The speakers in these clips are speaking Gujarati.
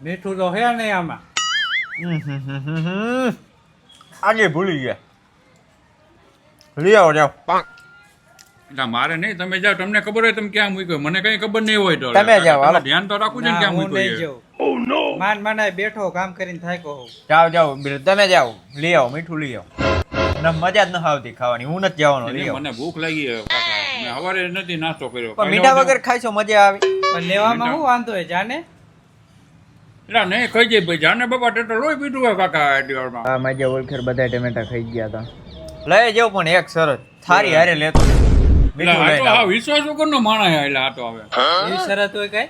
મીઠું તો હે નહીં આમાં. આજે ભૂલી ગયા. લઈ આવો જાઓ. એટલે મારે નહીં, તમે જાઓ. તમને ખબર હોય તમે ક્યાં મૂક્યો, મને કઈ ખબર નહીં હોય તો તમે જાઓ, હાલો. ધ્યાન તો રાખવું છે ને ક્યાં હું નહીં મૂક્યો એ. જાઉં. માન માનાય બેઠો કામ કરીને થાક્યો હોઉં. જાઓ જાઓ તમે જાઓ. લઈ આવો, મીઠું લઈ આવો. ના મજા જ ન આવતી ખાવાની. હું નથી જવાનો. લઈ આવો. મને ભૂખ લાગી છે કાકા. મેં સવારે નથી નાસ્તો કર્યો. પણ મીઠા વગર ખાઈશો મજા આવે. પણ લેવામાં શું વાંધો હોય જાને? એટલે નહીં ખાઈ જાય ભાઈ. જાને બાપા ટેટર લોહી પીધું હોય કાકા એટલી વારમાં. હા માજે ઓળખેર બધા ટમેટા ખાઈ ગયા હતા. લઈ જાવ પણ એક શરત. થારી હારે લેતો. એટલે મીઠું આ લઈને તો આ આવો. વિશ્વાસ વગરનો માણસ છે. એટલે આ તો હવે એવી શરત હોય કઈ?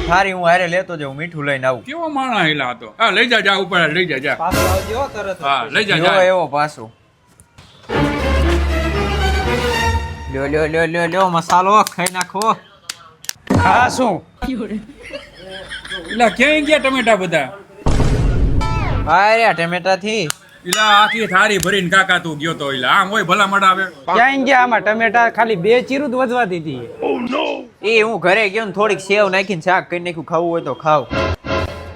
થારી હું હારે લેતો જાઉં, મીઠું લઈને આવું. કેવો માણસ એટલે આ તો. હા લઈ જા ઉપર લઈ જા. પાછો આવજો હો તરત. હા લઈ જા જેવો એવો પાછો. લ્યો લ્યો લ્યો લ્યો લ્યો મસાલો ખાઈ નાખો. હા શું? એટલે ક્યાંય ગયા ટમેટા બધા? અરે ટમેટા થી એટલે આખી થાળી ભરીને કાકા તું ગયો તો. એટલે આમ હોય ભલા મડા આવે. ક્યાં ગયા આમાં? ટમેટા ખાલી 2 ચીરું જ વધવા દીધી. એ હું ઘરે ગયો ને થોડીક સેવ નાખીને શાક કરી નાખ્યું. ખાવું હોય તો ખાવ.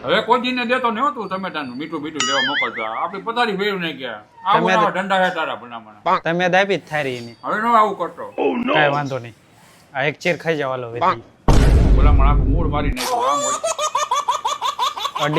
હવે કોજીને દેતો ને હતું ટમેટાનું મીઠું લેવા મોકલતો. આપડી પથારી ભેળું નહીં ગયા. આવું ના ઠંડા હે તારા ભલામણા. તમે દાબી જ થારી એની. હવે નો આવું કરતો. કાંઈ વાંધો નહીં. આ એક ચીર ખાઈ જાવ હાલો વેચી. ભલામણ આખું મૂળ મારી નાખ્યું. આમ હોય. અડી